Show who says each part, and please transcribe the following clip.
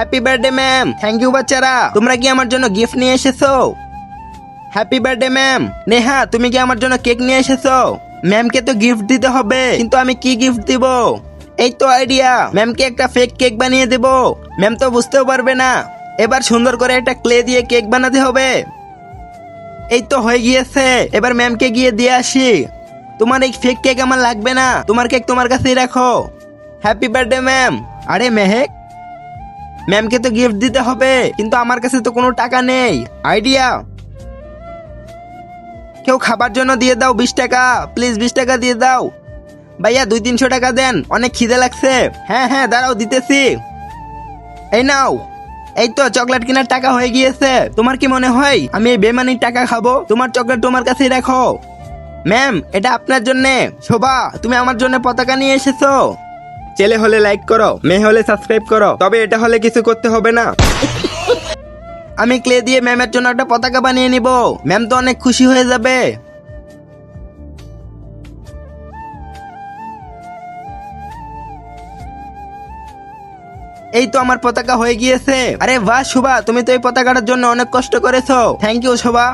Speaker 1: Happy birthday ma'am. Thank you বাচ্চারা। তোমরা কি আমার জন্য গিফট নিয়ে এসেছো? Happy birthday ma'am. নেহা, তুমি কি আমার জন্য কেক নিয়ে এসেছো? ম্যামকে তো গিফট দিতে হবে, কিন্তু আমি কি গিফট দিব? এই তো আইডিয়া, ম্যামকে একটা ফেক কেক বানিয়ে দেব। ম্যাম তো বুঝতেও পারবে না। এবার সুন্দর করে একটা ক্লে দিয়ে কেক বানাতে হবে। এই তো হয়ে গিয়েছে, এবার ম্যামকে গিয়ে দিয়ে আসি। তোমার এই ফেক কেক আমার লাগবে না, তোমার কেক তোমার কাছেই রাখো। Happy birthday ma'am. আরে মেহেক, ম্যামকে তো গিফট দিতে হবে, কিন্তু আমার কাছে তো কোনো টাকা নেই। আইডিয়া, কেউ খাবার জন্য দিয়ে দাও 20 টাকা, প্লিজ 20 টাকা দিয়ে দাও। ভাইয়া 200-300 টাকা দেন, অনেক খিদে লাগছে। হ্যাঁ হ্যাঁ, দাঁড়াও দিতেছি। এই নাও। এই তো চকলেট কেনার টাকা হয়ে গিয়েছে। তোমার কি মনে হয় আমি এই বেমানির টাকা খাবো? তোমার চকলেট তোমার কাছেই রাখো। ম্যাম, এটা আপনার জন্য। শোভা, তুমি আমার জন্য পতাকা নিয়ে এসেছো। ছেলে হলে লাইক করো, মেয়ে হলে সাবস্ক্রাইব করো, তবে এটা হলে কিছু করতে হবে না। আমি ক্লে দিয়ে ম্যামের জন্য একটা পতাকা বানিয়ে নিব। ম্যাম তো অনেক খুশি হয়ে যাবে। এই তো আমার পতাকা হয়ে গিয়েছে। আরে বাহ শোভা, তুমি তো এই পতাকাটার জন্য অনেক কষ্ট করেছো। Thank you Shobha.